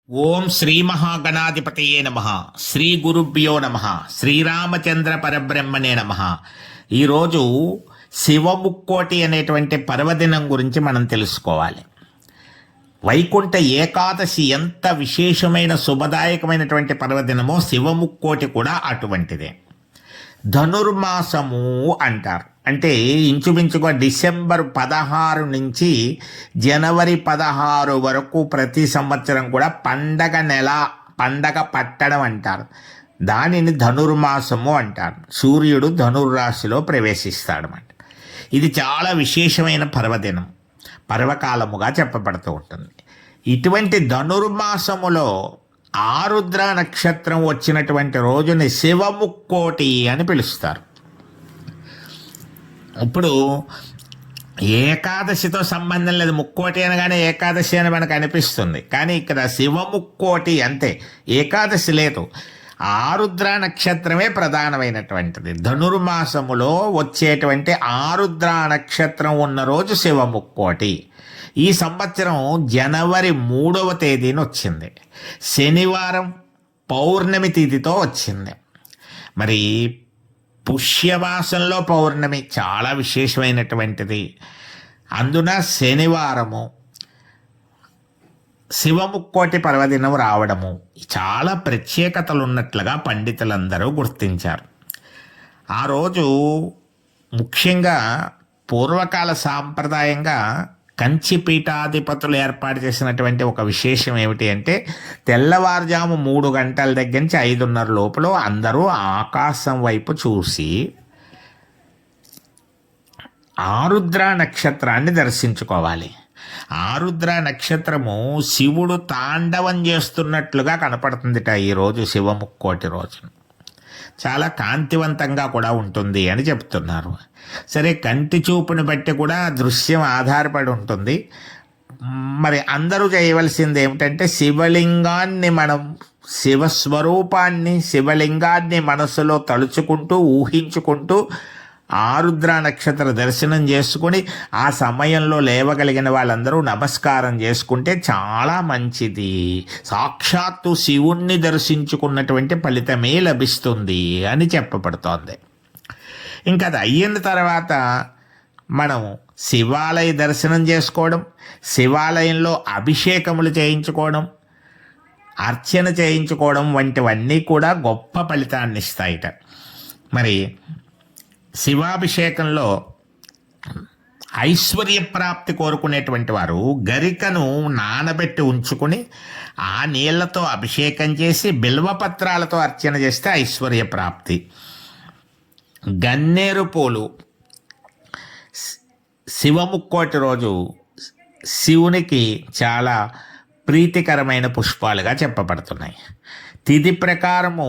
ఓం శ్రీ మహాగణాధిపతయే నమ. శ్రీ గురుభ్యో నమ. శ్రీరామచంద్ర పరబ్రహ్మణే నమ. ఈరోజు శివముక్కోటి అనేటువంటి పర్వదినం గురించి మనం తెలుసుకోవాలి. వైకుంఠ ఏకాదశి ఎంత విశేషమైన శుభదాయకమైనటువంటి పర్వదినమో శివముక్కోటి కూడా అటువంటిదే. ధనుర్మాసము అంటారు. అంటే ఇంచుమించుగా డిసెంబర్ 16 నుంచి జనవరి 16 వరకు ప్రతి సంవత్సరం కూడా పండగ నెల, పండగ పట్టడం అంటారు. దానిని ధనుర్మాసము అంటారు. సూర్యుడు ధనుర్రాశిలో ప్రవేశిస్తాడన్నమాట. ఇది చాలా విశేషమైన పర్వదినం, పర్వకాలముగా చెప్పబడుతూ ఉంటుంది. ఇటువంటి ధనుర్మాసములో ఆరుద్ర నక్షత్రం వచ్చినటువంటి రోజుని శివముక్కోటి అని పిలుస్తారు. ఇప్పుడు ఏకాదశితో సంబంధం లేదు. ముక్కోటి అనగానే ఏకాదశి అని మనకు అనిపిస్తుంది, కానీ ఇక్కడ శివముక్కోటి అంతే, ఏకాదశి లేదు. ఆరుద్ర నక్షత్రమే ప్రధానమైనటువంటిది. ధనుర్మాసములో వచ్చేటువంటి ఆరుద్ర నక్షత్రం ఉన్న రోజు శివముక్కోటి. ఈ సంవత్సరం జనవరి 3వ తేదీన వచ్చింది. శనివారం పౌర్ణమి తిథితో వచ్చింది. మరి పుష్యమాసంలో పౌర్ణమి చాలా విశేషమైనటువంటిది. అందున శనివారము శివముక్కోటి పర్వదినం రావడము చాలా ప్రత్యేకతలు ఉన్నట్లుగా పండితులందరూ గుర్తించారు. ఆ రోజు ముఖ్యంగా పూర్వకాల సాంప్రదాయంగా కంచి పీఠాధిపతులు ఏర్పాటు చేసినటువంటి ఒక విశేషం ఏమిటి అంటే, తెల్లవారుజాము 3 గంటల దగ్గర నుంచి 5:30 లోపల అందరూ ఆకాశం వైపు చూసి ఆరుద్ర నక్షత్రాన్ని దర్శించుకోవాలి. ఆరుద్ర నక్షత్రము శివుడు తాండవం చేస్తున్నట్లుగా కనపడుతుందిట ఈరోజు శివముక్కోటి రోజు. చాలా కాంతివంతంగా కూడా ఉంటుంది అని చెప్తున్నారు. సరే, కంటి చూపుని బట్టి కూడా దృశ్యం ఆధారపడి ఉంటుంది. మరి అందరూ చేయవలసింది ఏమిటంటే, శివలింగాన్ని మనం శివస్వరూపాన్ని, శివలింగాన్ని మనసులో తలుచుకుంటూ ఊహించుకుంటూ ఆరుద్ర నక్షత్ర దర్శనం చేసుకుని ఆ సమయంలో లేవగలిగిన వాళ్ళందరూ నమస్కారం చేసుకుంటే చాలా మంచిది. సాక్షాత్తు శివుణ్ణి దర్శించుకున్నటువంటి ఫలితమే లభిస్తుంది అని చెప్పబడుతోంది. ఇంకా అది అయిన తర్వాత మనం శివాలయ దర్శనం చేసుకోవడం, శివాలయంలో అభిషేకములు చేయించుకోవడం, అర్చన చేయించుకోవడం వంటివన్నీ కూడా గొప్ప ఫలితాన్ని ఇస్తాయిట. మరి శివాభిషేకంలో ఐశ్వర్య ప్రాప్తి కోరుకునేటువంటి వారు గరికను నానబెట్టి ఉంచుకుని ఆ నీళ్లతో అభిషేకం చేసి బిల్వపత్రాలతో అర్చన చేస్తే ఐశ్వర్య ప్రాప్తి. గన్నేరు పూలు శివముక్కోటి రోజు శివునికి చాలా ప్రీతికరమైన పుష్పాలుగా చెప్పబడుతున్నాయి. తిథి ప్రకారము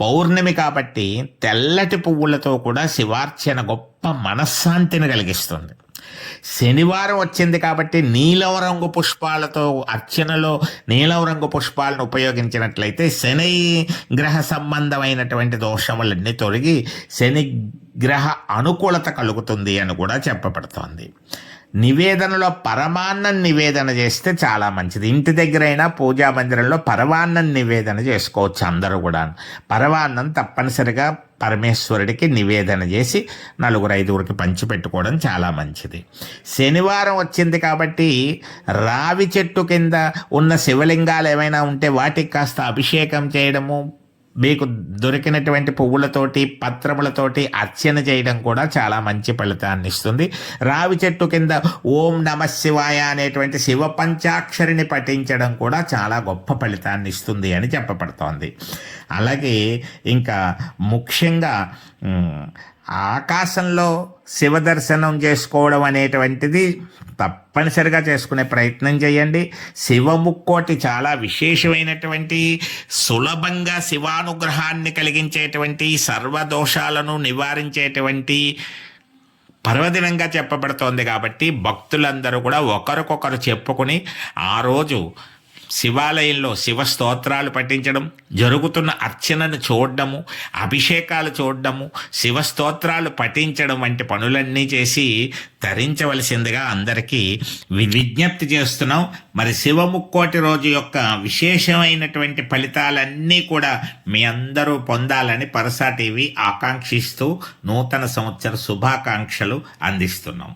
పౌర్ణమి కాబట్టి తెల్లటి పువ్వులతో కూడా శివార్చన గొప్ప మనశ్శాంతిని కలిగిస్తుంది. శనివారం వచ్చింది కాబట్టి నీలం రంగు పుష్పాలతో అర్చనలో నీలం రంగు పుష్పాలను ఉపయోగించినట్లయితే శని గ్రహ సంబంధమైనటువంటి దోషములన్నీ తొలగి శని గ్రహ అనుకూలత కలుగుతుంది అని కూడా చెప్పబడుతోంది. నివేదనలో పరమాన్నం నివేదన చేస్తే చాలా మంచిది. ఇంటి దగ్గరైనా పూజా మందిరంలో పరమాన్నం నివేదన చేసుకోవచ్చు అందరూ కూడా. పరమాన్నం తప్పనిసరిగా పరమేశ్వరుడికి నివేదన చేసి 4-5 పంచిపెట్టుకోవడం చాలా మంచిది. శనివారం వచ్చింది కాబట్టి రావి చెట్టు కింద ఉన్న శివలింగాలు ఏమైనా ఉంటే వాటికి కాస్త అభిషేకం చేయడము, మీకు దొరికినటువంటి పువ్వులతోటి పత్రములతోటి అర్చన చేయడం కూడా చాలా మంచి ఫలితాన్ని ఇస్తుంది. రావి చెట్టు కింద ఓం నమ శివాయ అనేటువంటి శివ పంచాక్షరిని పఠించడం కూడా చాలా గొప్ప ఫలితాన్ని ఇస్తుంది అని చెప్పబడుతోంది. అలాగే ఇంకా ముఖ్యంగా ఆకాశంలో శివ దర్శనం చేసుకోవడం అనేటువంటిది తప్పనిసరిగా చేసుకునే ప్రయత్నం చేయండి. శివముక్కోటి చాలా విశేషమైనటువంటి, సులభంగా శివానుగ్రహాన్ని కలిగించేటువంటి, సర్వదోషాలను నివారించేటువంటి పర్వదినంగా చెప్పబడుతోంది. కాబట్టి భక్తులందరూ కూడా ఒకరికొకరు చెప్పుకుని ఆ రోజు శివాలయంలో శివ స్తోత్రాలు పఠించడం, జరుగుతున్న అర్చనను చూడడము, అభిషేకాలు చూడడము, శివ స్తోత్రాలు పఠించడం వంటి పనులన్నీ చేసి తరించవలసిందిగా అందరికీ విజ్ఞప్తి చేస్తున్నాం. మరి శివముక్కోటి రోజు యొక్క విశేషమైనటువంటి ఫలితాలన్నీ కూడా మీ అందరూ పొందాలని పరసా టీవీ ఆకాంక్షిస్తూ నూతన సంవత్సర శుభాకాంక్షలు అందిస్తున్నాం.